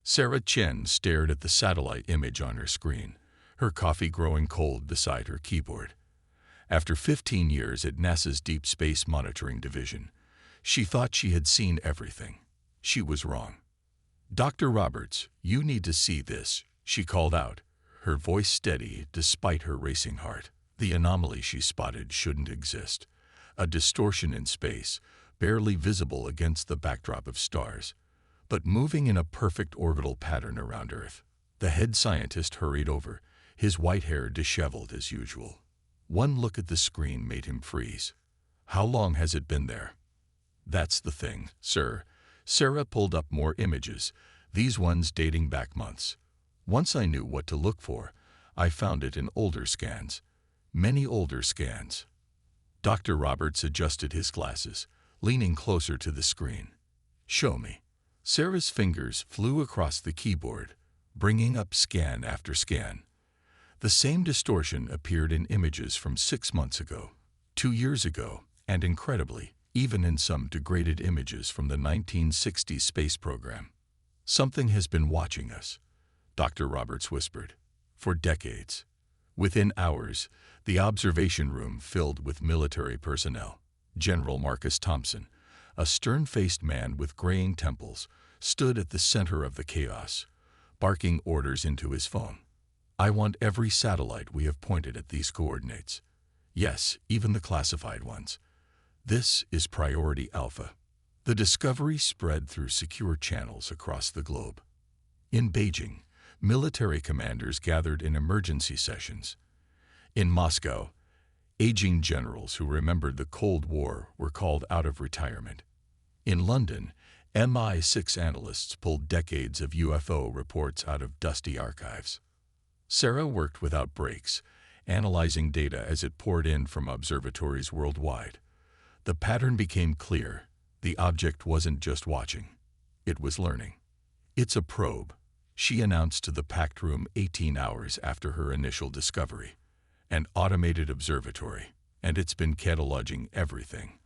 Sarah Chen stared at the satellite image on her screen, her coffee growing cold beside her keyboard. After 15 years at NASA's Deep Space Monitoring Division, she thought she had seen everything. She was wrong. "Dr. Roberts, you need to see this," she called out, her voice steady despite her racing heart. The anomaly she spotted shouldn't exist. A distortion in space, barely visible against the backdrop of stars, but moving in a perfect orbital pattern around Earth. The head scientist hurried over, his white hair disheveled as usual. One look at the screen made him freeze. "How long has it been there?" "That's the thing, sir." Sarah pulled up more images, these ones dating back months. "Once I knew what to look for, I found it in older scans. Many older scans." Dr. Roberts adjusted his glasses, leaning closer to the screen. "Show me." Sarah's fingers flew across the keyboard, bringing up scan after scan. The same distortion appeared in images from 6 months ago, 2 years ago, and incredibly, even in some degraded images from the 1960s space program. "Something has been watching us," Dr. Roberts whispered, "for decades." Within hours, the observation room filled with military personnel. General Marcus Thompson, a stern-faced man with graying temples, stood at the center of the chaos, barking orders into his phone. "I want every satellite we have pointed at these coordinates. Yes, even the classified ones. This is Priority Alpha." The discovery spread through secure channels across the globe. In Beijing, military commanders gathered in emergency sessions. In Moscow, aging generals who remembered the Cold War were called out of retirement. In London, MI6 analysts pulled decades of UFO reports out of dusty archives. Sarah worked without breaks, analyzing data as it poured in from observatories worldwide. The pattern became clear. The object wasn't just watching. It was learning. "It's a probe," she announced to the packed room 18 hours after her initial discovery. "An automated observatory, and it's been cataloging everything.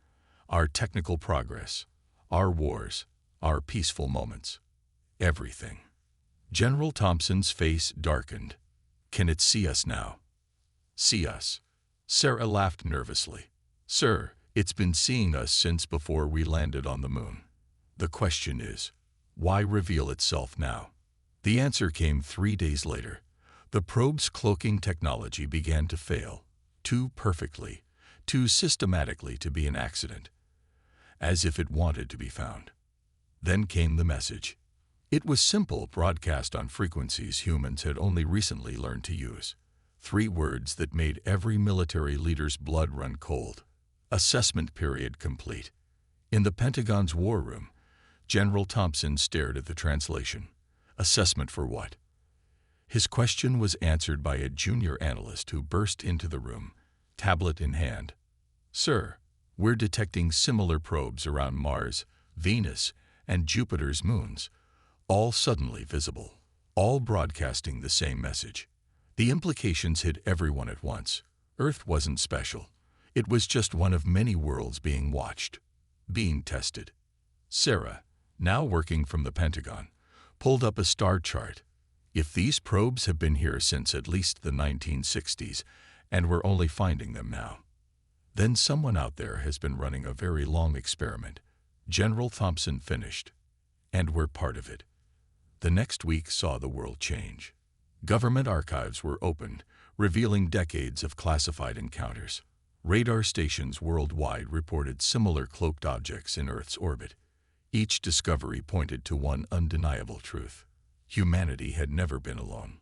Our technical progress, our wars, our peaceful moments. Everything." General Thompson's face darkened. "Can it see us now?" "See us?" Sarah laughed nervously. "Sir, it's been seeing us since before we landed on the moon. The question is, why reveal itself now?" The answer came 3 days later. The probe's cloaking technology began to fail, too perfectly, too systematically to be an accident, as if it wanted to be found. Then came the message. It was simple, broadcast on frequencies humans had only recently learned to use. 3 words that made every military leader's blood run cold. "Assessment period complete." In the Pentagon's war room, General Thompson stared at the translation. Assessment for what? His question was answered by a junior analyst who burst into the room, tablet in hand. "Sir, we're detecting similar probes around Mars, Venus, and Jupiter's moons, all suddenly visible, all broadcasting the same message." The implications hit everyone at once. Earth wasn't special. It was just one of many worlds being watched, being tested. Sarah, now working from the Pentagon, pulled up a star chart. If these probes have been here since at least the 1960s, and we're only finding them now, then someone out there has been running a very long experiment. General Thompson finished. And we're part of it. The next week saw the world change. Government archives were opened, revealing decades of classified encounters. Radar stations worldwide reported similar cloaked objects in Earth's orbit. Each discovery pointed to one undeniable truth. Humanity had never been alone.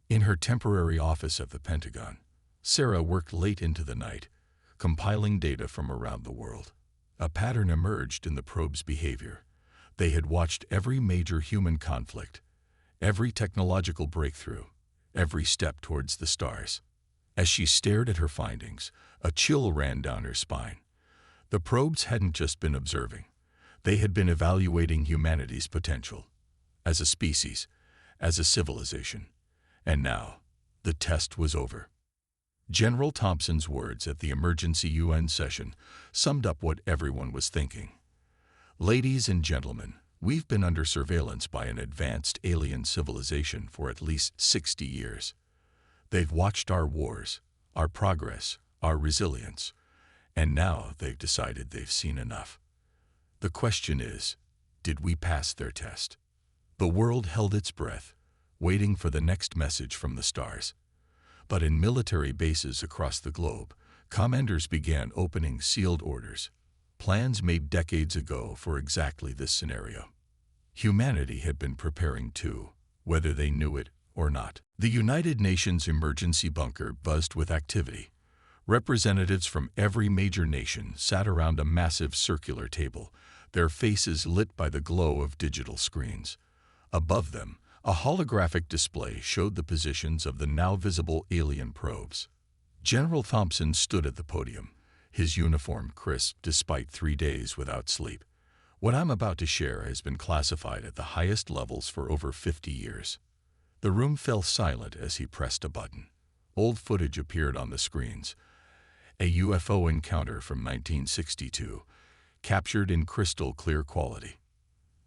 In her temporary office at the Pentagon, Sarah worked late into the night, compiling data from around the world. A pattern emerged in the probe's behavior. They had watched every major human conflict, every technological breakthrough, every step towards the stars. As she stared at her findings, a chill ran down her spine. The probes hadn't just been observing. They had been evaluating humanity's potential, as a species, as a civilization. And now, the test was over. General Thompson's words at the emergency UN session summed up what everyone was thinking. "Ladies and gentlemen, We've been under surveillance by an advanced alien civilization for at least 60 years. They've watched our wars, our progress, our resilience, and now they've decided they've seen enough. The question is, did we pass their test? The world held its breath, waiting for the next message from the stars. But in military bases across the globe, commanders began opening sealed orders, plans made decades ago for exactly this scenario. Humanity had been preparing too, whether they knew it or not. The United Nations emergency bunker buzzed with activity. Representatives from every major nation sat around a massive circular table, their faces lit by the glow of digital screens. Above them, a holographic display showed the positions of the now visible alien probes. General Thompson stood at the podium, his uniform crisp despite 3 days without sleep. What I'm about to share has been classified at the highest levels for over 50 years. The room fell silent as he pressed a button. Old footage appeared on the screens. A UFO encounter from 1962, captured in crystal clear quality.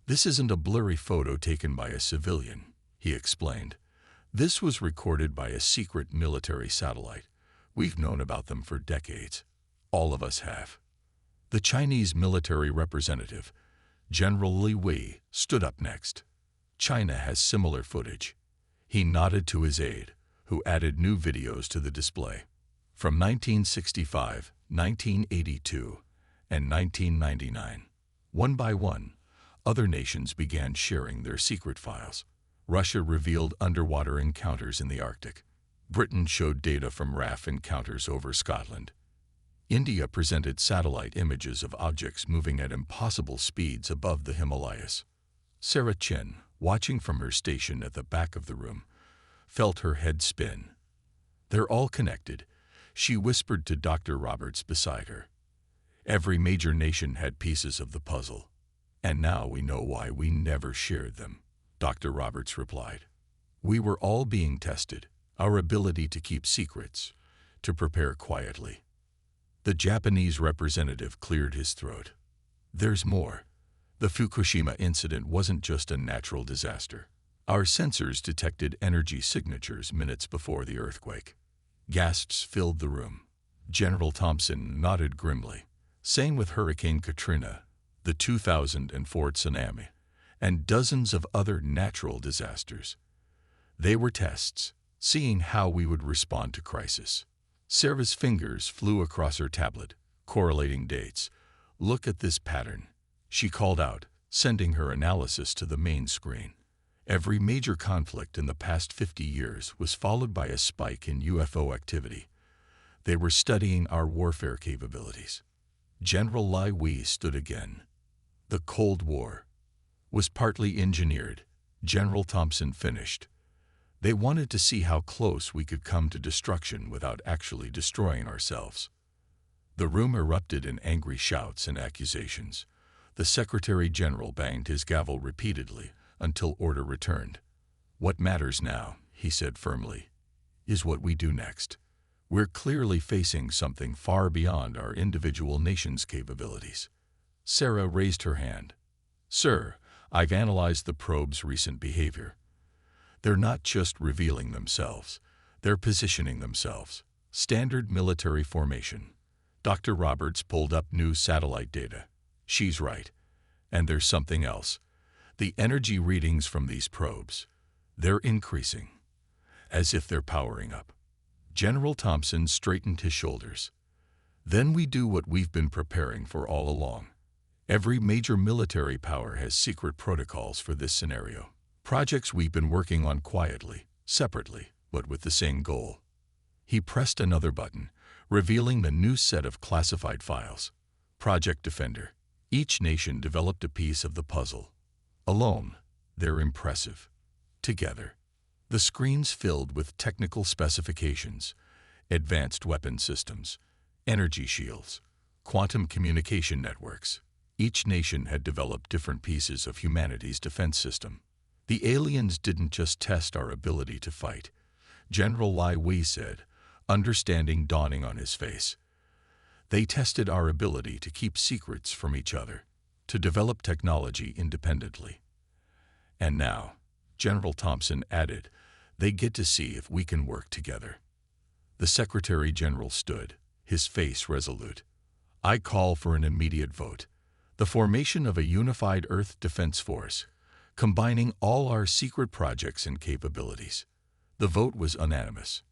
"This isn't a blurry photo taken by a civilian," he explained. "This was recorded by a secret military satellite. We've known about them for decades. All of us have." The Chinese military representative, General Li Wei, stood up next. "China has similar footage." He nodded to his aide, who added new videos to the display. From 1965, 1982, and 1999. One by one, other nations began sharing their secret files. Russia revealed underwater encounters in the Arctic. Britain showed data from RAF encounters over Scotland. India presented satellite images of objects moving at impossible speeds above the Himalayas. Sarah Chen, watching from her station at the back of the room, felt her head spin. "They're all connected," she whispered to Dr. Roberts beside her. Every major nation had pieces of the puzzle. "And now we know why we never shared them," Dr. Roberts replied. "We were all being tested, our ability to keep secrets, to prepare quietly." The Japanese representative cleared his throat. "There's more. The Fukushima incident wasn't just a natural disaster. Our sensors detected energy signatures minutes before the earthquake." Gasps filled the room. General Thompson nodded grimly. "Same with Hurricane Katrina, the 2004 tsunami, and dozens of other natural disasters. They were tests, seeing how we would respond to crisis." Sarah's fingers flew across her tablet, correlating dates. "Look at this pattern," she called out, sending her analysis to the main screen. Every major conflict in the past 50 years was followed by a spike in UFO activity. They were studying our warfare capabilities. General Li Wei stood again. "The Cold War was partly engineered," General Thompson finished. "They wanted to see how close we could come to destruction without actually destroying ourselves." The room erupted in angry shouts and accusations. The Secretary General banged his gavel repeatedly until order returned. "What matters now," he said firmly, "is what we do next. We're clearly facing something far beyond our individual nations' capabilities." Sarah raised her hand. "Sir, I've analyzed the probe's recent behavior. They're not just revealing themselves, they're positioning themselves. Standard military formation." Dr. Roberts pulled up new satellite data. "She's right. And there's something else. The energy readings from these probes, they're increasing, as if they're powering up." General Thompson straightened his shoulders. "Then we do what we've been preparing for all along. Every major military power has secret protocols for this scenario. Projects we've been working on quietly, separately, but with the same goal." He pressed another button, revealing the new set of classified files. Project Defender. Each nation developed a piece of the puzzle. Alone, they're impressive. Together, the screens filled with technical specifications, advanced weapon systems, energy shields, quantum communication networks. Each nation had developed different pieces of humanity's defense system. "The aliens didn't just test our ability to fight," General Li Wei said, understanding dawning on his face. "They tested our ability to keep secrets from each other." to develop technology independently. And now, General Thompson added, they get to see if we can work together. The Secretary General stood, his face resolute. I call for an immediate vote. The formation of a unified Earth Defense Force, combining all our secret projects and capabilities. The vote was unanimous.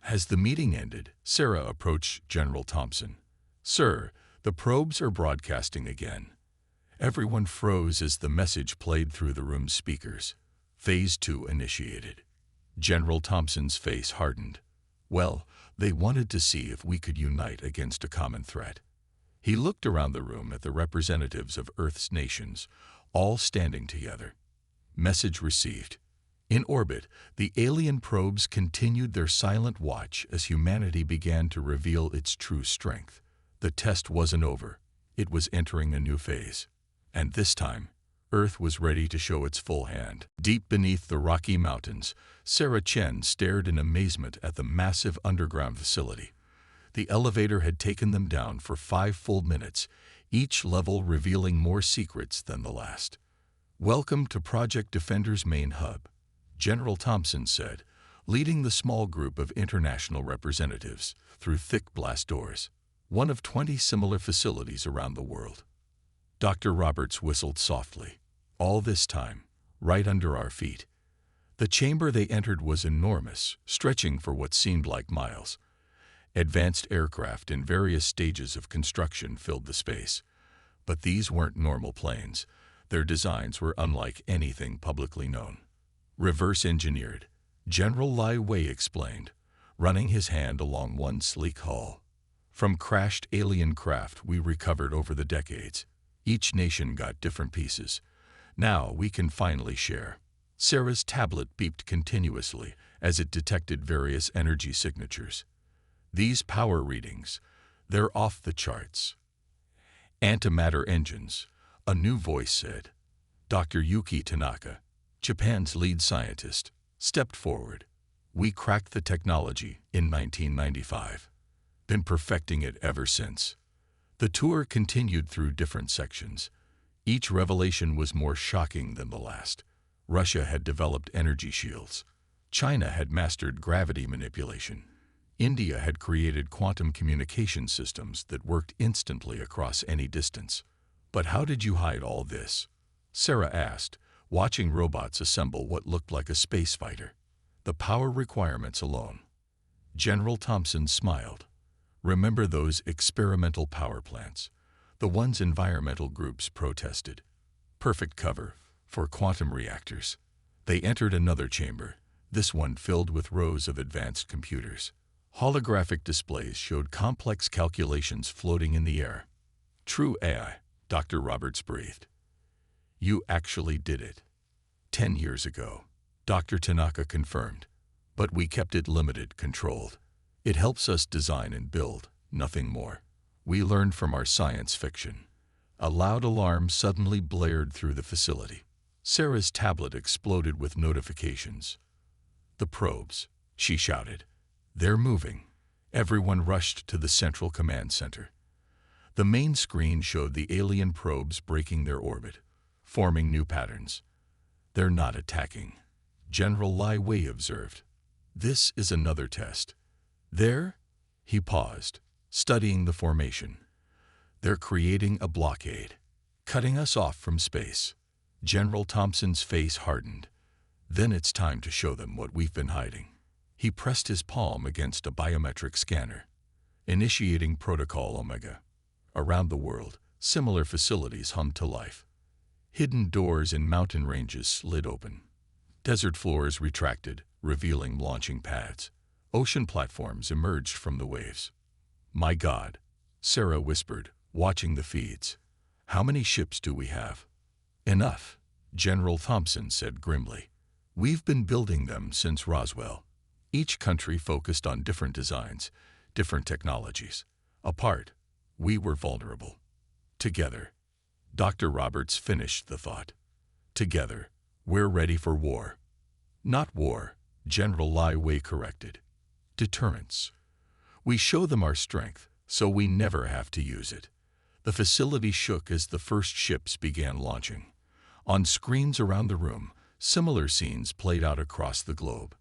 As the meeting ended, Sarah approached General Thompson. Sir, the probes are broadcasting again. Everyone froze as the message played through the room's speakers. Phase 2 initiated. General Thompson's face hardened. Well, they wanted to see if we could unite against a common threat. He looked around the room at the representatives of Earth's nations, all standing together. Message received. In orbit, the alien probes continued their silent watch as humanity began to reveal its true strength. The test wasn't over. It was entering a new phase. And this time, Earth was ready to show its full hand. Deep beneath the Rocky Mountains, Sarah Chen stared in amazement at the massive underground facility. The elevator had taken them down for 5 full minutes, each level revealing more secrets than the last. Welcome to Project Defender's main hub, General Thompson said, leading the small group of international representatives through thick glass doors, one of 20 similar facilities around the world. Dr. Roberts whistled softly. All this time, right under our feet. The chamber they entered was enormous, stretching for what seemed like miles. Advanced aircraft in various stages of construction filled the space. But these weren't normal planes. Their designs were unlike anything publicly known. Reverse engineered, General Lai Wei explained, running his hand along one sleek hull. From crashed alien craft we recovered over the decades. Each nation got different pieces. Now we can finally share. Sarah's tablet beeped continuously as it detected various energy signatures. These power readings, they're off the charts. Antimatter engines, a new voice said. Dr. Yuki Tanaka, Japan's lead scientist, stepped forward. We cracked the technology in 1995. Been perfecting it ever since. The tour continued through different sections. Each revelation was more shocking than the last. Russia had developed energy shields. China had mastered gravity manipulation. India had created quantum communication systems that worked instantly across any distance. But how did you hide all this? Sarah asked, watching robots assemble what looked like a space fighter. The power requirements alone. General Thompson smiled. Remember those experimental power plants, the ones environmental groups protested. Perfect cover for quantum reactors. They entered another chamber, this one filled with rows of advanced computers. Holographic displays showed complex calculations floating in the air. True AI, Dr. Roberts breathed. You actually did it. 10 years ago, Dr. Tanaka confirmed, but we kept it limited, controlled. It helps us design and build, nothing more. We learned from our science fiction. A loud alarm suddenly blared through the facility. Sarah's tablet exploded with notifications. The probes, she shouted. They're moving. Everyone rushed to the central command center. The main screen showed the alien probes breaking their orbit, forming new patterns. They're not attacking, General Lai Wei observed. This is another test. There, he paused, studying the formation. They're creating a blockade, cutting us off from space. General Thompson's face hardened. Then it's time to show them what we've been hiding. He pressed his palm against a biometric scanner, initiating Protocol Omega. Around the world, similar facilities hummed to life. Hidden doors in mountain ranges slid open. Desert floors retracted, revealing launching pads. Ocean platforms emerged from the waves. My God, Sarah whispered, watching the feeds. How many ships do we have? Enough, General Thompson said grimly. We've been building them since Roswell. Each country focused on different designs, different technologies. Apart, we were vulnerable. Together, Dr. Roberts finished the thought. Together, we're ready for war. Not war, General Lai Wei corrected. Deterrence. We show them our strength, so we never have to use it. The facility shook as the first ships began launching. On screens around the room, similar scenes played out across the globe.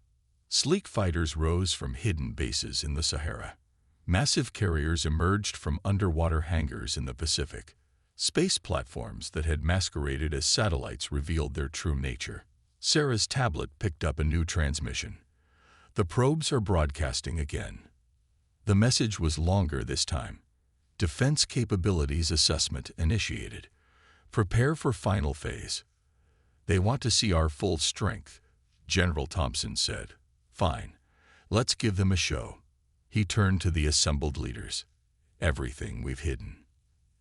Sleek fighters rose from hidden bases in the Sahara. Massive carriers emerged from underwater hangars in the Pacific. Space platforms that had masqueraded as satellites revealed their true nature. Sarah's tablet picked up a new transmission. The probes are broadcasting again. The message was longer this time. Defense capabilities assessment initiated. Prepare for final phase. They want to see our full strength, General Thompson said. Fine. Let's give them a show. He turned to the assembled leaders. Everything we've hidden.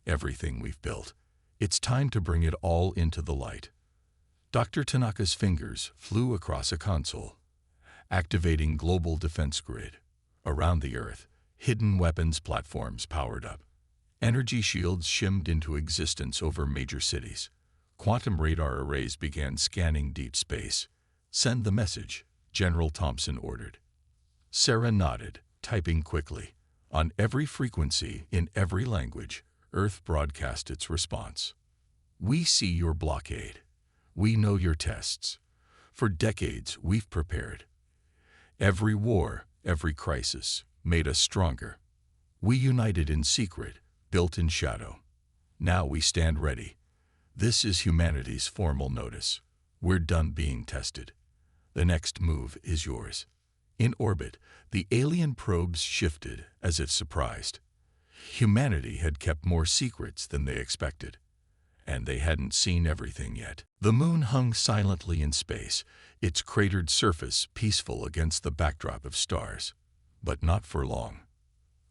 Everything we've built. It's time to bring it all into the light. Dr. Tanaka's fingers flew across a console, activating global defense grid. Around the Earth, hidden weapons platforms powered up. Energy shields shimmed into existence over major cities. Quantum radar arrays began scanning deep space. Send the message, General Thompson ordered. Sarah nodded, typing quickly. On every frequency, in every language, Earth broadcast its response. We see your blockade. We know your tests. For decades, we've prepared. Every war, every crisis, made us stronger. We united in secret, built in shadow. Now we stand ready. This is humanity's formal notice. We're done being tested. The next move is yours. In orbit, the alien probes shifted as if surprised. Humanity had kept more secrets than they expected, and they hadn't seen everything yet. The moon hung silently in space, its cratered surface peaceful against the backdrop of stars. But not for long.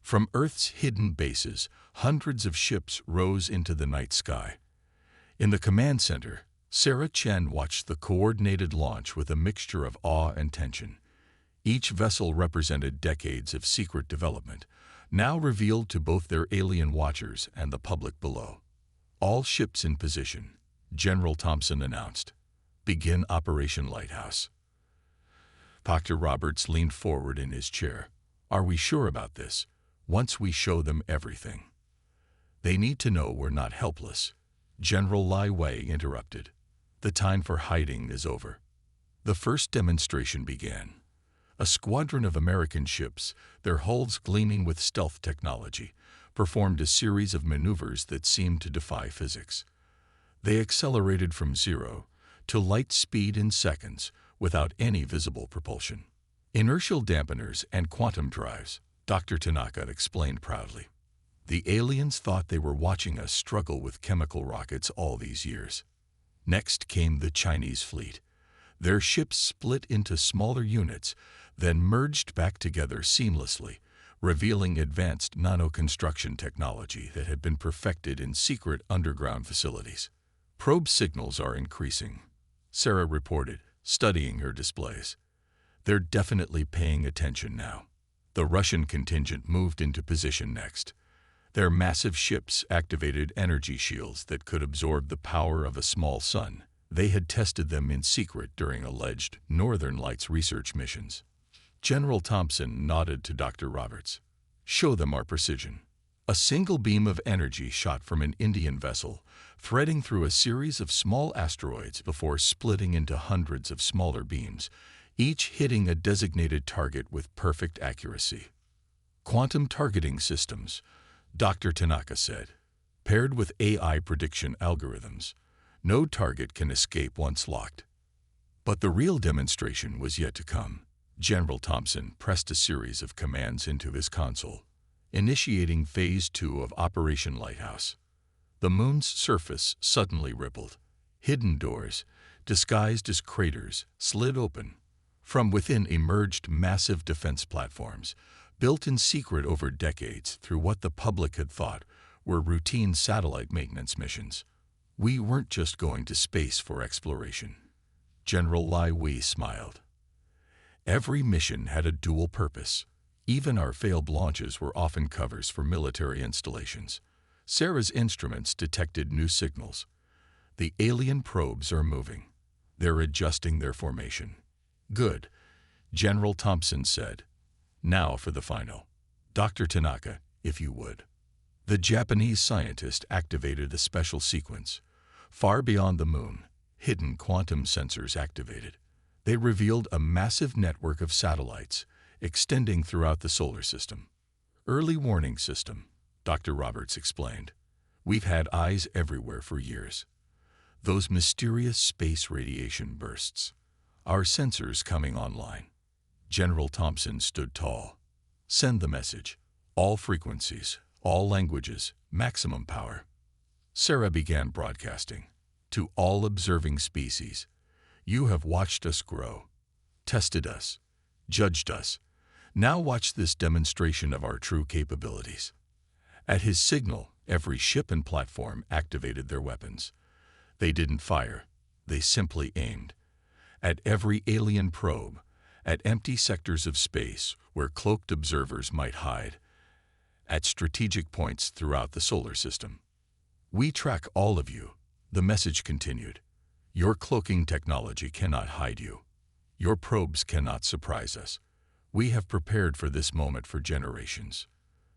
From Earth's hidden bases, hundreds of ships rose into the night sky. In the command center, Sarah Chen watched the coordinated launch with a mixture of awe and tension. Each vessel represented decades of secret development, now revealed to both their alien watchers and the public below. All ships in position, General Thompson announced. Begin Operation Lighthouse. Dr. Roberts leaned forward in his chair. Are we sure about this? Once we show them everything. They need to know we're not helpless. General Lai Wei interrupted. The time for hiding is over. The first demonstration began. A squadron of American ships, their hulls gleaming with stealth technology, performed a series of maneuvers that seemed to defy physics. They accelerated from 0 to light speed in seconds without any visible propulsion. Inertial dampeners and quantum drives, Dr. Tanaka explained proudly. The aliens thought they were watching us struggle with chemical rockets all these years. Next came the Chinese fleet. Their ships split into smaller units, then merged back together seamlessly, revealing advanced nano-construction technology that had been perfected in secret underground facilities. Probe signals are increasing, Sarah reported, studying her displays. They're definitely paying attention now. The Russian contingent moved into position next. Their massive ships activated energy shields that could absorb the power of a small sun. They had tested them in secret during alleged Northern Lights research missions. General Thompson nodded to Dr. Roberts. Show them our precision. A single beam of energy shot from an Indian vessel, threading through a series of small asteroids before splitting into hundreds of smaller beams, each hitting a designated target with perfect accuracy. Quantum targeting systems, Dr. Tanaka said, paired with AI prediction algorithms. No target can escape once locked. But the real demonstration was yet to come. General Thompson pressed a series of commands into his console, initiating Phase 2 of Operation Lighthouse. The moon's surface suddenly rippled. Hidden doors, disguised as craters, slid open. From within emerged massive defense platforms, built in secret over decades through what the public had thought were routine satellite maintenance missions. We weren't just going to space for exploration. General Lai Wei smiled. Every mission had a dual purpose. Even our failed launches were often covers for military installations. Sarah's instruments detected new signals. The alien probes are moving. They're adjusting their formation. Good, General Thompson said. Now for the final. Dr. Tanaka, if you would. The Japanese scientist activated a special sequence. Far beyond the moon, hidden quantum sensors activated. They revealed a massive network of satellites extending throughout the solar system. Early warning system, Dr. Roberts explained. We've had eyes everywhere for years. Those mysterious space radiation bursts. Our sensors coming online. General Thompson stood tall. Send the message. All frequencies, all languages, maximum power. Sarah began broadcasting. To all observing species, you have watched us grow, tested us, judged us. Now watch this demonstration of our true capabilities. At his signal, every ship and platform activated their weapons. They didn't fire, they simply aimed. At every alien probe, at empty sectors of space where cloaked observers might hide, at strategic points throughout the solar system. We track all of you, the message continued. Your cloaking technology cannot hide you. Your probes cannot surprise us. We have prepared for this moment for generations.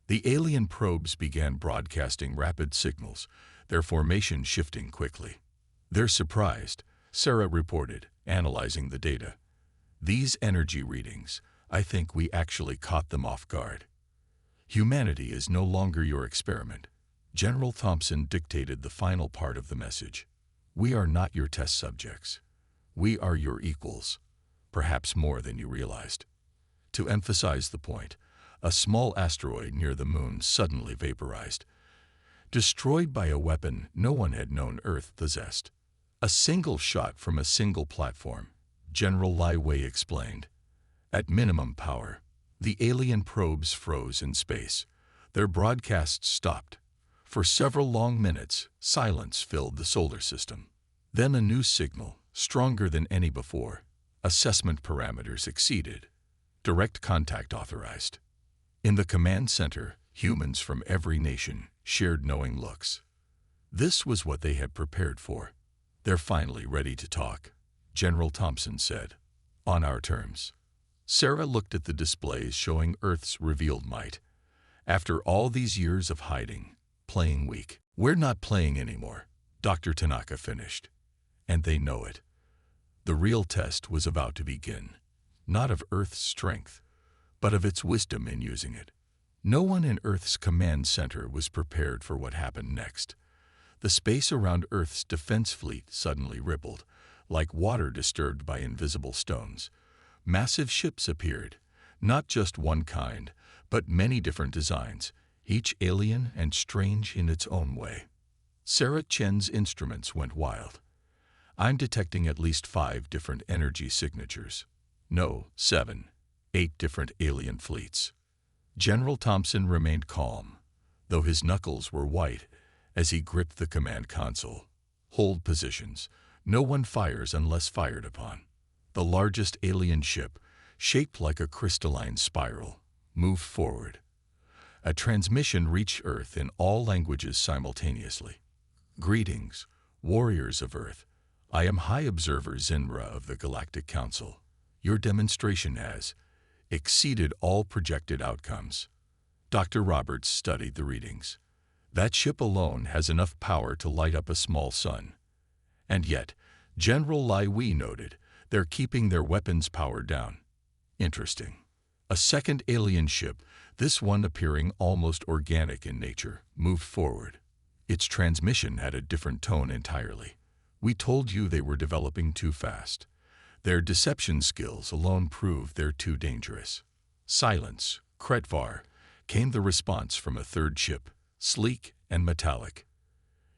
The alien probes began broadcasting rapid signals, their formation shifting quickly. They're surprised, Sarah reported, analyzing the data. These energy readings, I think we actually caught them off guard. Humanity is no longer your experiment. General Thompson dictated the final part of the message. We are not your test subjects. We are your equals, perhaps more than you realized. To emphasize the point, a small asteroid near the moon suddenly vaporized, destroyed by a weapon no one had known Earth possessed. A single shot from a single platform, General Lai Wei explained. At minimum power, the alien probes froze in space. Their broadcasts stopped. For several long minutes, silence filled the solar system. Then a new signal, stronger than any before. Assessment parameters exceeded. Direct contact authorized. In the command center, humans from every nation shared knowing looks. This was what they had prepared for. They're finally ready to talk, General Thompson said. On our terms. Sarah looked at the displays showing Earth's revealed might. After all these years of hiding, playing weak, we're not playing anymore, Dr. Tanaka finished. And they know it. The real test was about to begin, not of Earth's strength, but of its wisdom in using it. No one in Earth's command center was prepared for what happened next. The space around Earth's defense fleet suddenly rippled, like water disturbed by invisible stones. Massive ships appeared, not just one kind, but many different designs, each alien and strange in its own way. Sarah Chen's instruments went wild. I'm detecting at least 5 different energy signatures. No, 7, 8 different alien fleets. General Thompson remained calm, though his knuckles were white as he gripped the command console. Hold positions. No one fires unless fired upon. The largest alien ship, shaped like a crystalline spiral, moved forward. A transmission reached Earth in all languages simultaneously. Greetings, warriors of Earth. I am High Observer Zinra of the Galactic Council. Your demonstration has exceeded all projected outcomes. Dr. Roberts studied the readings. That ship alone has enough power to light up a small sun. And yet, General Lai Wei noted, they're keeping their weapons power down. Interesting. A second alien ship, this one appearing almost organic in nature, moved forward. Its transmission had a different tone entirely. We told you they were developing too fast. Their deception skills alone proved they're too dangerous. Silence, Kretvar, came the response from a third ship, sleek and metallic.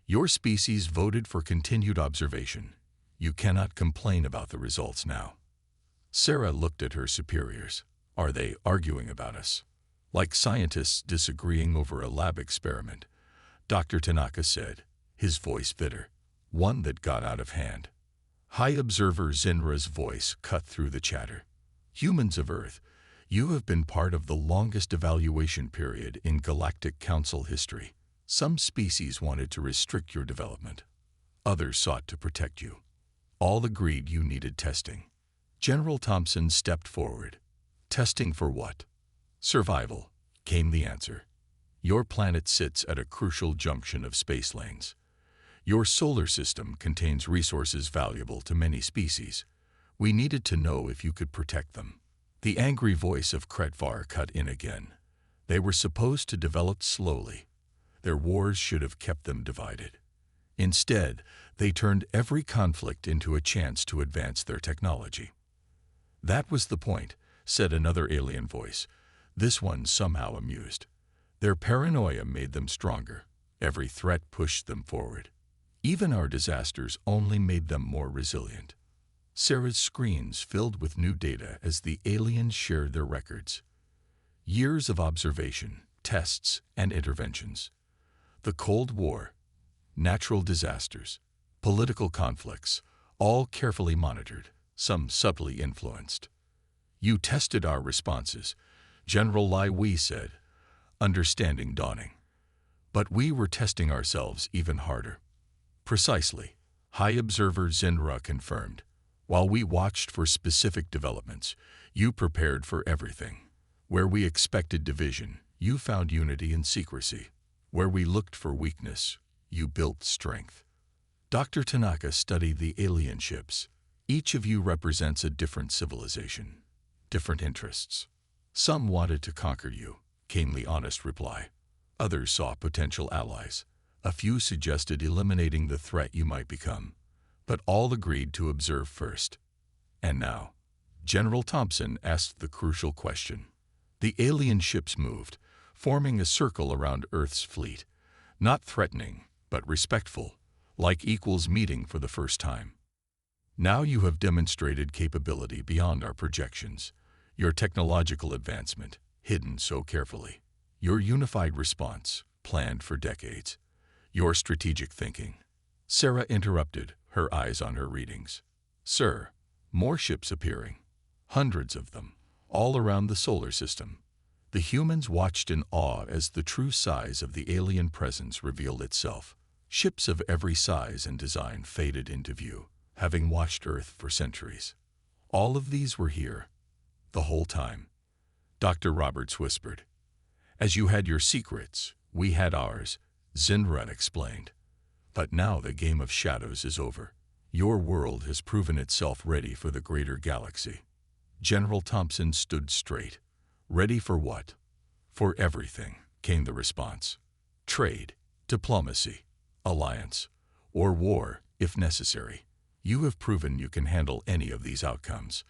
Your species voted for continued observation. You cannot complain about the results now. Sarah looked at her superiors. Are they arguing about us? Like scientists disagreeing over a lab experiment, Dr. Tanaka said, his voice bitter, one that got out of hand. High Observer Zinra's voice cut through the chatter. Humans of Earth, you have been part of the longest evaluation period in Galactic Council history. Some species wanted to restrict your development. Others sought to protect you. All agreed you needed testing. General Thompson stepped forward. Testing for what? Survival, came the answer. Your planet sits at a crucial junction of space lanes. Your solar system contains resources valuable to many species. We needed to know if you could protect them." The angry voice of Kretvar cut in again. They were supposed to develop slowly. Their wars should have kept them divided. Instead, they turned every conflict into a chance to advance their technology. "That was the point," said another alien voice, this one somehow amused. "Their paranoia made them stronger. Every threat pushed them forward. Even our disasters only made them more resilient." Sarah's screens filled with new data as the aliens shared their records. Years of observation, tests, and interventions. The Cold War, natural disasters, political conflicts, all carefully monitored, some subtly influenced. "You tested our responses," General Lai Wei said, understanding dawning. "But we were testing ourselves even harder." "Precisely," High Observer Zinra confirmed. "While we watched for specific developments, you prepared for everything. Where we expected division, you found unity and secrecy. Where we looked for weakness, you built strength." Dr. Tanaka studied the alien ships. "Each of you represents a different civilization, different interests. Some wanted to conquer you," came the honest reply. "Others saw potential allies. A few suggested eliminating the threat you might become. But all agreed to observe first." "And now?" General Thompson asked the crucial question. The alien ships moved, forming a circle around Earth's fleet, not threatening, but respectful, like equals meeting for the first time. "Now you have demonstrated capability beyond our projections. Your technological advancement, hidden so carefully. Your unified response, planned for decades. Your strategic thinking." Sarah interrupted, her eyes on her readings. "Sir, more ships appearing. Hundreds of them, all around the solar system." The humans watched in awe as the true size of the alien presence revealed itself. Ships of every size and design faded into view, having watched Earth for centuries. "All of these were here, the whole time," Dr. Roberts whispered. "As you had your secrets, we had ours," Zinran explained. "But now the game of shadows is over. Your world has proven itself ready for the greater galaxy." General Thompson stood straight. "Ready for what?" "For everything," came the response. "Trade, diplomacy, alliance, or war, if necessary. You have proven you can handle any of these outcomes."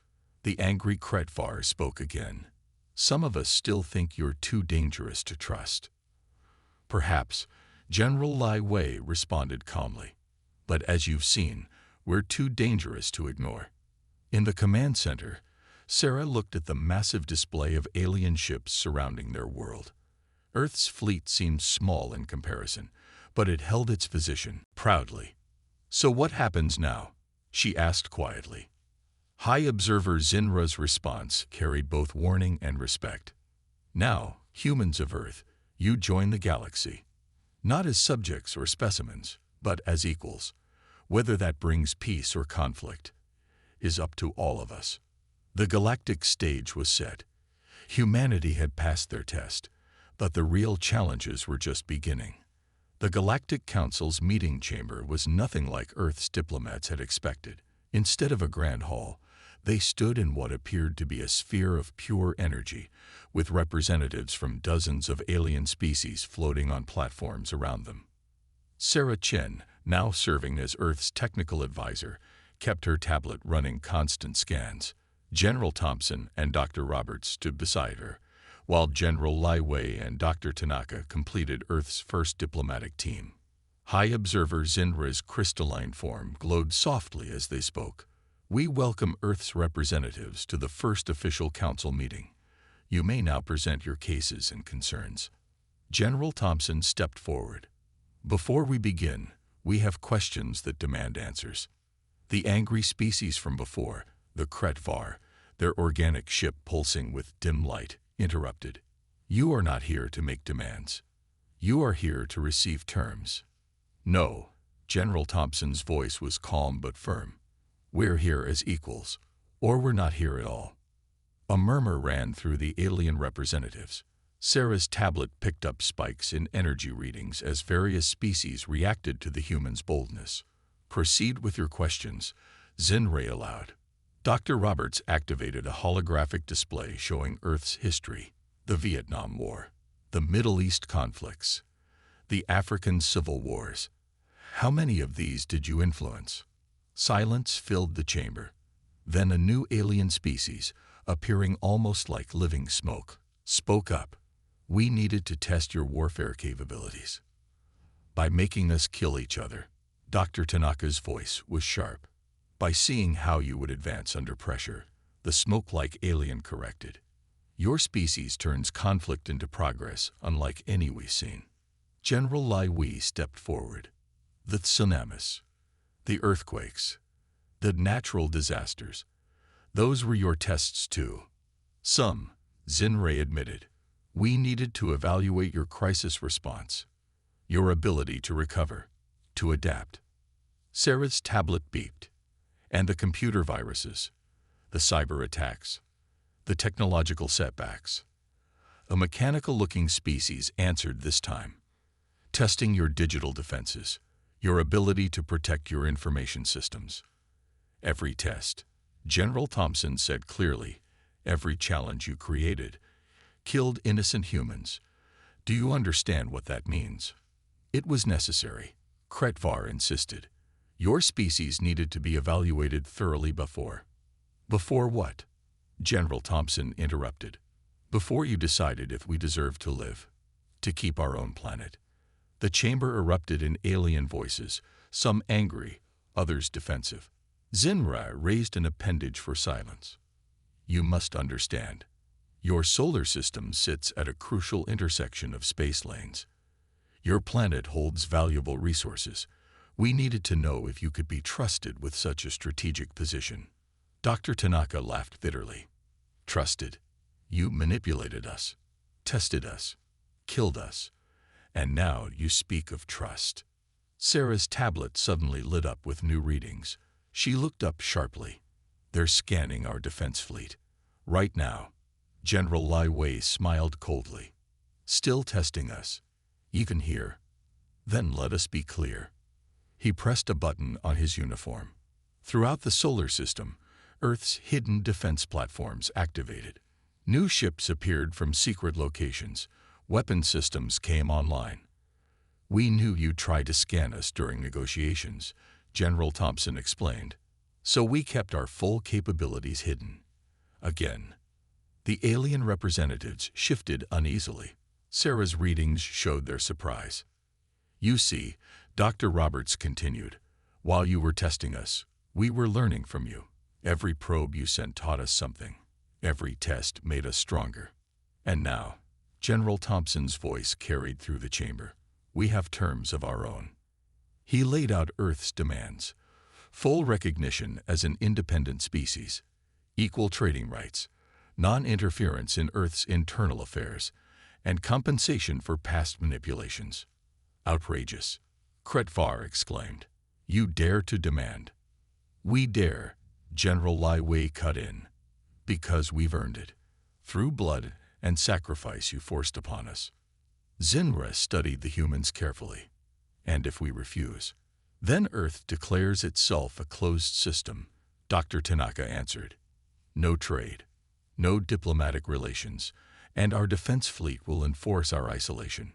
The angry Kretvar spoke again. "Some of us still think you're too dangerous to trust." "Perhaps," General Lai Wei responded calmly. "But as you've seen, we're too dangerous to ignore." In the command center, Sarah looked at the massive display of alien ships surrounding their world. Earth's fleet seemed small in comparison, but it held its position proudly. "So what happens now?" she asked quietly. High Observer Zinra's response carried both warning and respect. "Now, humans of Earth, you join the galaxy. Not as subjects or specimens, but as equals. Whether that brings peace or conflict is up to all of us." The galactic stage was set. Humanity had passed their test, but the real challenges were just beginning. The Galactic Council's meeting chamber was nothing like Earth's diplomats had expected. Instead of a grand hall, they stood in what appeared to be a sphere of pure energy, with representatives from dozens of alien species floating on platforms around them. Sarah Chen, now serving as Earth's technical advisor, kept her tablet running constant scans. General Thompson and Dr. Roberts stood beside her, while General Lai Wei and Dr. Tanaka completed Earth's first diplomatic team. High Observer Zinra's crystalline form glowed softly as they spoke. "We welcome Earth's representatives to the first official council meeting. You may now present your cases and concerns." General Thompson stepped forward. "Before we begin, we have questions that demand answers." The angry species from before, the Kretvar, their organic ship pulsing with dim light, interrupted. "You are not here to make demands. You are here to receive terms." "No," General Thompson's voice was calm but firm. "We're here as equals, or we're not here at all." A murmur ran through the alien representatives. Sarah's tablet picked up spikes in energy readings as various species reacted to the human's boldness. Proceed with your questions, Zinray allowed. Dr. Roberts activated a holographic display showing Earth's history, the Vietnam War, the Middle East conflicts, the African civil wars. How many of these did you influence? Silence filled the chamber. Then a new alien species, appearing almost like living smoke, spoke up. We needed to test your warfare capabilities. By making us kill each other. Dr. Tanaka's voice was sharp. By seeing how you would advance under pressure, the smoke-like alien corrected. Your species turns conflict into progress unlike any we've seen. General Lai Wei stepped forward. The tsunamis, the earthquakes, the natural disasters, those were your tests too. Some, Zinray admitted. We needed to evaluate your crisis response, your ability to recover, to adapt. Sarah's tablet beeped, and the computer viruses, the cyber attacks, the technological setbacks. A mechanical-looking species answered this time, testing your digital defenses, your ability to protect your information systems. Every test, General Thompson said clearly, every challenge you created, killed innocent humans. Do you understand what that means? It was necessary, Kretvar insisted. Your species needed to be evaluated thoroughly before. Before what? General Thompson interrupted. Before you decided if we deserved to live, to keep our own planet. The chamber erupted in alien voices, some angry, others defensive. Zinra raised an appendage for silence. You must understand. Your solar system sits at a crucial intersection of space lanes. Your planet holds valuable resources. We needed to know if you could be trusted with such a strategic position. Dr. Tanaka laughed bitterly. Trusted? You manipulated us, tested us, killed us, and now you speak of trust. Sarah's tablet suddenly lit up with new readings. She looked up sharply. They're scanning our defense fleet. Right now. General Lai Wei smiled coldly. Still testing us. You can hear. Then let us be clear. He pressed a button on his uniform. Throughout the solar system, Earth's hidden defense platforms activated. New ships appeared from secret locations. Weapon systems came online. We knew you'd try to scan us during negotiations, General Thompson explained. So we kept our full capabilities hidden. Again. The alien representatives shifted uneasily. Sarah's readings showed their surprise. You see, Dr. Roberts continued, while you were testing us, we were learning from you. Every probe you sent taught us something. Every test made us stronger. And now, General Thompson's voice carried through the chamber. We have terms of our own. He laid out Earth's demands. Full recognition as an independent species, equal trading rights, non-interference in Earth's internal affairs, and compensation for past manipulations. Outrageous, Kretvar exclaimed. You dare to demand. We dare, General Lai Wei cut in. Because we've earned it. Through blood and sacrifice you forced upon us. Zinra studied the humans carefully. And if we refuse, then Earth declares itself a closed system, Dr. Tanaka answered. No trade. No diplomatic relations, and our defense fleet will enforce our isolation.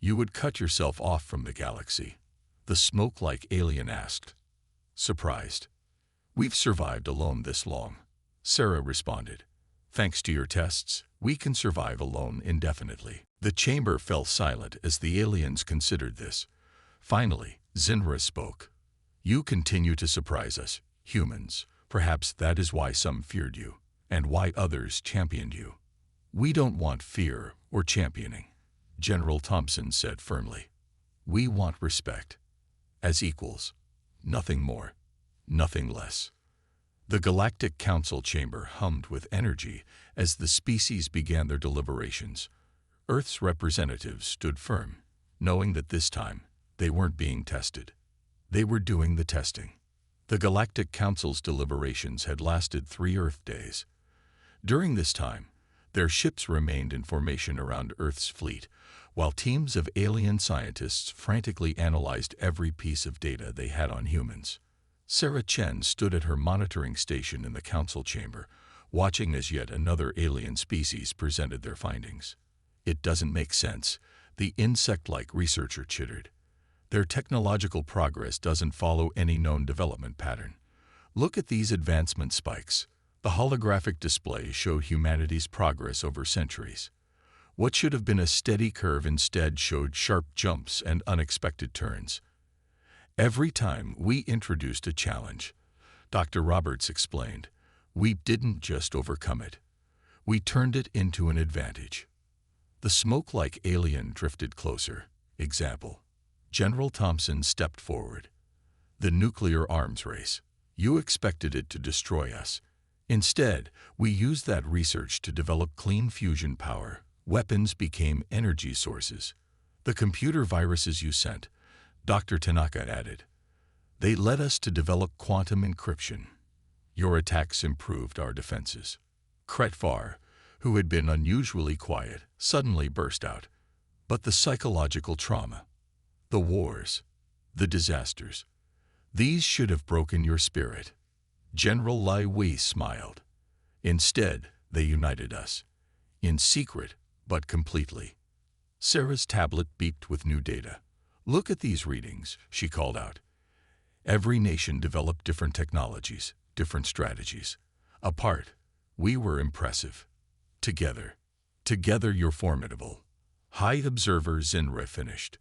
You would cut yourself off from the galaxy, the smoke-like alien asked. Surprised. We've survived alone this long, Sarah responded. Thanks to your tests, we can survive alone indefinitely. The chamber fell silent as the aliens considered this. Finally, Zinra spoke. You continue to surprise us, humans. Perhaps that is why some feared you, and why others championed you. We don't want fear or championing, General Thompson said firmly. We want respect. As equals. Nothing more. Nothing less. The Galactic Council chamber hummed with energy as the species began their deliberations. Earth's representatives stood firm, knowing that this time they weren't being tested. They were doing the testing. The Galactic Council's deliberations had lasted 3 Earth days. During this time, Their ships remained in formation around Earth's fleet, while teams of alien scientists frantically analyzed every piece of data they had on humans. Sarah Chen stood at her monitoring station in the council chamber, watching as yet another alien species presented their findings. "It doesn't make sense," the insect-like researcher chittered. "Their technological progress doesn't follow any known development pattern. Look at these advancement spikes." The holographic display showed humanity's progress over centuries. What should have been a steady curve instead showed sharp jumps and unexpected turns. "Every time we introduced a challenge," Dr. Roberts explained, "we didn't just overcome it. We turned it into an advantage." The smoke-like alien drifted closer. Example. General Thompson stepped forward. "The nuclear arms race. You expected it to destroy us. Instead, we used that research to develop clean fusion power. Weapons became energy sources. The computer viruses you sent," Dr. Tanaka added, "they led us to develop quantum encryption. Your attacks improved our defenses." Kretvar, who had been unusually quiet, suddenly burst out. "But the psychological trauma, the wars, the disasters, these should have broken your spirit." General Lai Wei smiled. "Instead, they united us. In secret, but completely." Sarah's tablet beeped with new data. "Look at these readings," she called out. "Every nation developed different technologies, different strategies. Apart, we were impressive. Together you're formidable." High Observer Zinra finished.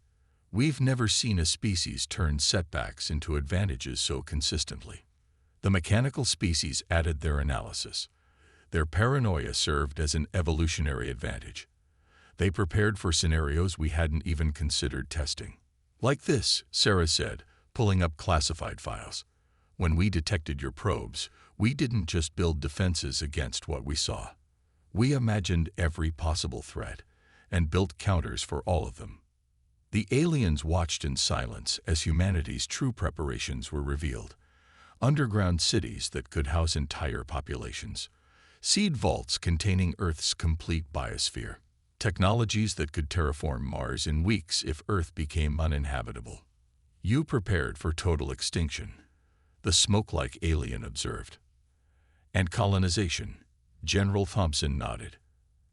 "We've never seen a species turn setbacks into advantages so consistently." The mechanical species added their analysis. Their paranoia served as an evolutionary advantage. They prepared for scenarios we hadn't even considered testing. "Like this," Sarah said, pulling up classified files. "When we detected your probes, we didn't just build defenses against what we saw. We imagined every possible threat and built counters for all of them." The aliens watched in silence as humanity's true preparations were revealed. Underground cities that could house entire populations. Seed vaults containing Earth's complete biosphere. Technologies that could terraform Mars in weeks if Earth became uninhabitable. "You prepared for total extinction," the smoke-like alien observed. "And colonization," General Thompson nodded.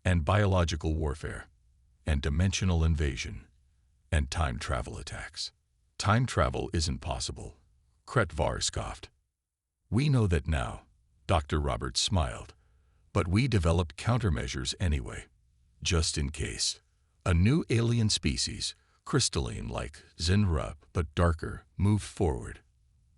"And biological warfare. And dimensional invasion. And time travel attacks." "Time travel isn't possible," Kretvar scoffed. "We know that now," Dr. Roberts smiled. "But we developed countermeasures anyway, just in case." A new alien species, crystalline like Zinra but darker, moved forward.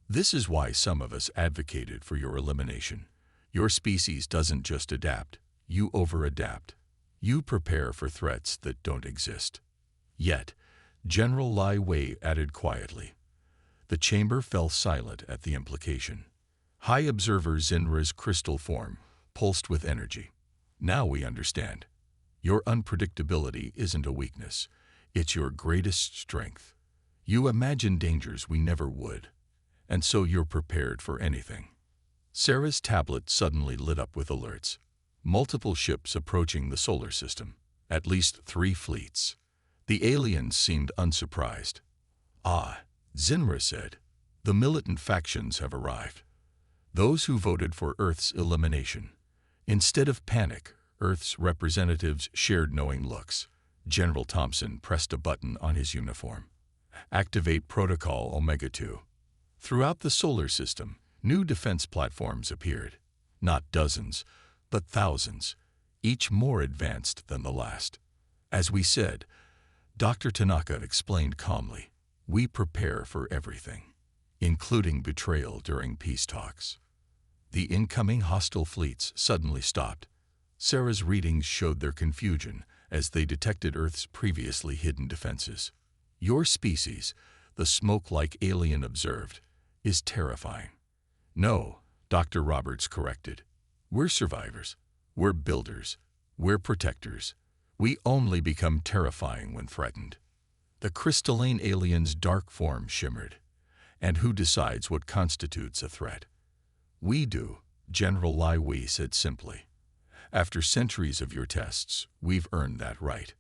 "This is why some of us advocated for your elimination. Your species doesn't just adapt, you over-adapt. You prepare for threats that don't exist." Yet, General Lai Wei added quietly. The chamber fell silent at the implication. High Observer Zinra's crystal form pulsed with energy. "Now we understand. Your unpredictability isn't a weakness. It's your greatest strength. You imagine dangers we never would, and so you're prepared for anything." Sarah's tablet suddenly lit up with alerts. Multiple ships approaching the solar system. At least 3 fleets. The aliens seemed unsurprised. "Ah," Zinra said, "the militant factions have arrived. Those who voted for Earth's elimination. Instead of panic, Earth's representatives shared knowing looks." General Thompson pressed a button on his uniform. "Activate Protocol Omega-2." Throughout the solar system, new defense platforms appeared. Not dozens, but thousands, each more advanced than the last. "As we said," Dr. Tanaka explained calmly, "we prepare for everything, including betrayal during peace talks." The incoming hostile fleets suddenly stopped. Sarah's readings showed their confusion as they detected Earth's previously hidden defenses. "Your species," the smoke-like alien observed, "is terrifying." "No," Dr. Roberts corrected. "We're survivors. We're builders. We're protectors. We only become terrifying when threatened." The crystalline alien's dark form shimmered. "And who decides what constitutes a threat?" "We do," General Lai Wei said simply. After centuries of your tests, we've earned that right.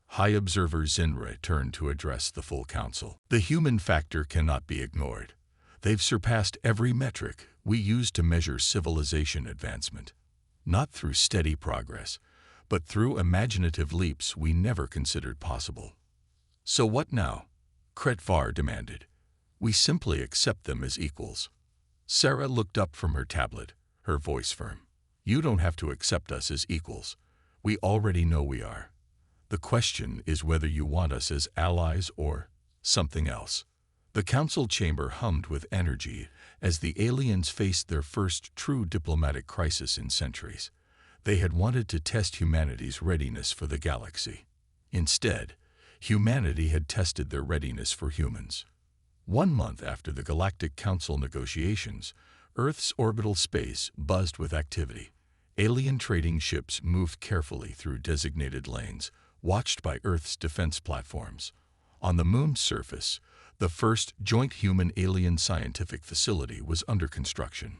High Observer Zinra turned to address the full council. The human factor cannot be ignored. They've surpassed every metric we use to measure civilization advancement. Not through steady progress, but through imaginative leaps we never considered possible. So what now? Kretvar demanded. We simply accept them as equals. Sarah looked up from her tablet, her voice firm. You don't have to accept us as equals. We already know we are. The question is whether you want us as allies or something else. The council chamber hummed with energy as the aliens faced their first true diplomatic crisis in centuries. They had wanted to test humanity's readiness for the galaxy. Instead, humanity had tested their readiness for humans. 1 month after the Galactic Council negotiations, Earth's orbital space buzzed with activity. Alien trading ships moved carefully through designated lanes, watched by Earth's defense platforms. On the Moon's surface, the first joint human-alien scientific facility was under construction.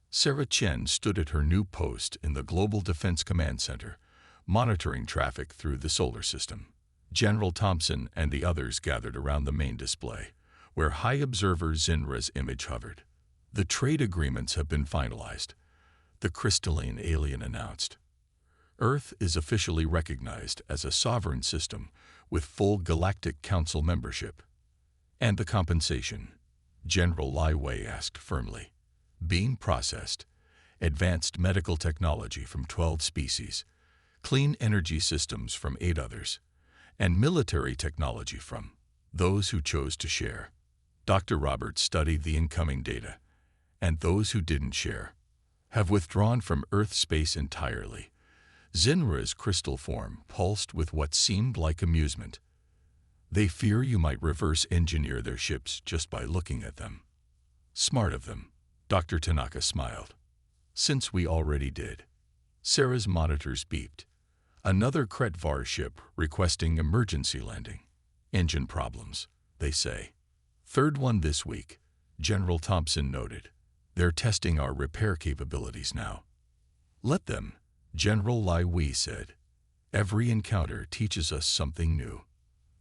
Sarah Chen stood at her new post in the Global Defense Command Center, monitoring traffic through the solar system. General Thompson and the others gathered around the main display, where High Observer Zinra's image hovered. The trade agreements have been finalized, the crystalline alien announced. Earth is officially recognized as a sovereign system with full Galactic Council membership. And the compensation? General Lai Wei asked firmly. Being processed, advanced medical technology from 12 species, clean energy systems from 8 others, and military technology from those who chose to share. Dr. Roberts studied the incoming data, and those who didn't share have withdrawn from Earth space entirely. Zinra's crystal form pulsed with what seemed like amusement. They fear you might reverse engineer their ships just by looking at them. Smart of them, Dr. Tanaka smiled. Since we already did. Sarah's monitors beeped. Another Kretvar ship requesting emergency landing. Engine problems, they say. Third one this week, General Thompson noted. They're testing our repair capabilities now. Let them, General Lai Wei said. Every encounter teaches us something new.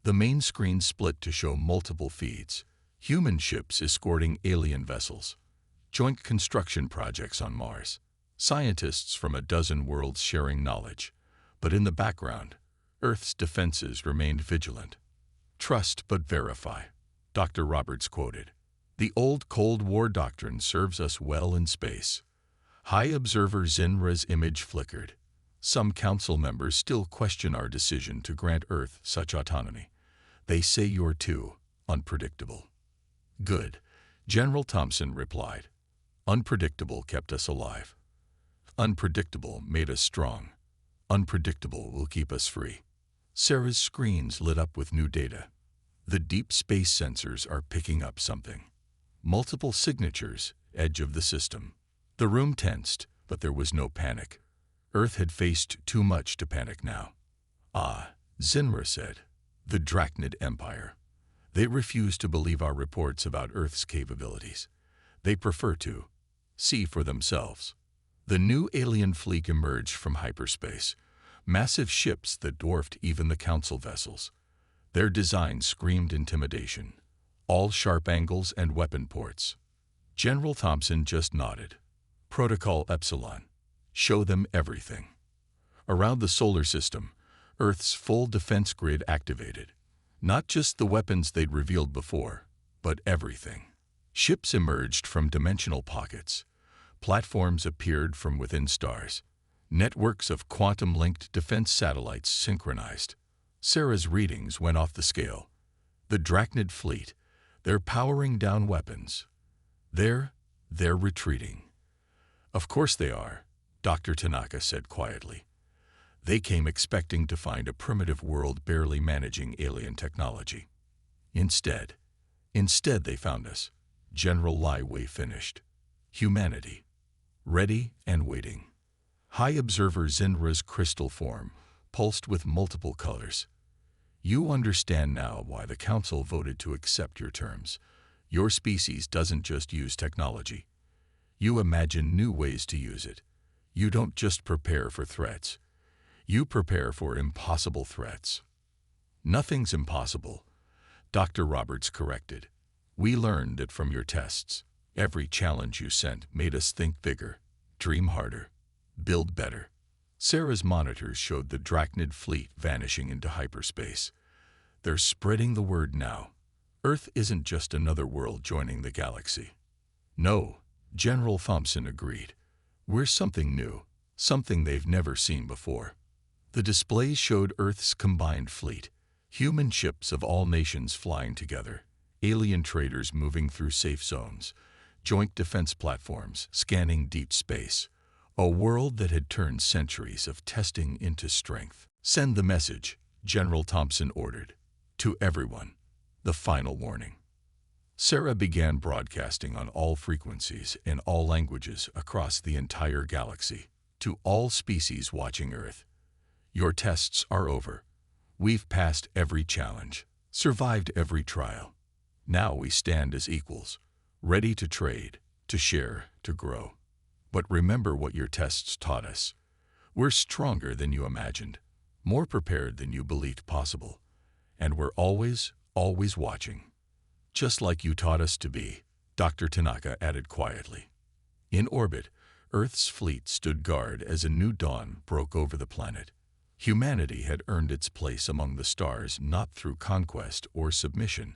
The main screen split to show multiple feeds. Human ships escorting alien vessels. Joint construction projects on Mars. Scientists from a dozen worlds sharing knowledge. But in the background, Earth's defenses remained vigilant. Trust but verify, Dr. Roberts quoted. The old Cold War doctrine serves us well in space. High Observer Zinra's image flickered. Some council members still question our decision to grant Earth such autonomy. They say you're too unpredictable. Good, General Thompson replied. Unpredictable kept us alive. Unpredictable made us strong. Unpredictable will keep us free. Sarah's screens lit up with new data. The deep space sensors are picking up something. Multiple signatures, edge of the system. The room tensed, but there was no panic. Earth had faced too much to panic now. Ah, Zinra said. The Drachnid Empire. They refuse to believe our reports about Earth's capabilities. They prefer to see for themselves. The new alien fleet emerged from hyperspace, massive ships that dwarfed even the council vessels. Their design screamed intimidation, all sharp angles and weapon ports. General Thompson just nodded. Protocol Epsilon. Show them everything. Around the solar system, Earth's full defense grid activated. Not just the weapons they'd revealed before, but everything. Ships emerged from dimensional pockets. Platforms appeared from within stars. Networks of quantum-linked defense satellites synchronized. Sarah's readings went off the scale. The Drachnid fleet, they're powering down weapons. They're retreating. Of course they are, Dr. Tanaka said quietly. They came expecting to find a primitive world barely managing alien technology. Instead they found us, General Lai Wei finished. Humanity. Ready and waiting. High Observer Zinra's crystal form pulsed with multiple colors. You understand now why the Council voted to accept your terms. Your species doesn't just use technology. You imagine new ways to use it. You don't just prepare for threats. You prepare for impossible threats. Nothing's impossible, Dr. Roberts corrected. We learned it from your tests. Every challenge you sent made us think bigger, dream harder, build better. Sarah's monitors showed the Drachnid fleet vanishing into hyperspace. They're spreading the word now. Earth isn't just another world joining the galaxy. No, General Thompson agreed. We're something new, something they've never seen before. The displays showed Earth's combined fleet, human ships of all nations flying together, alien traders moving through safe zones, joint defense platforms scanning deep space. A world that had turned centuries of testing into strength. Send the message, General Thompson ordered. To everyone, the final warning. Sarah began broadcasting on all frequencies in all languages across the entire galaxy. To all species watching Earth. Your tests are over. We've passed every challenge, survived every trial. Now we stand as equals, ready to trade, to share, to grow. But remember what your tests taught us. We're stronger than you imagined, more prepared than you believed possible. And we're always, always watching. Just like you taught us to be, Dr. Tanaka added quietly. In orbit, Earth's fleet stood guard as a new dawn broke over the planet. Humanity had earned its place among the stars not through conquest or submission,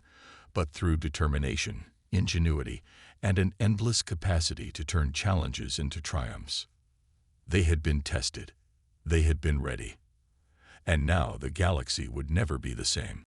but through determination, ingenuity, and an endless capacity to turn challenges into triumphs. They had been tested. They had been ready. And now the galaxy would never be the same.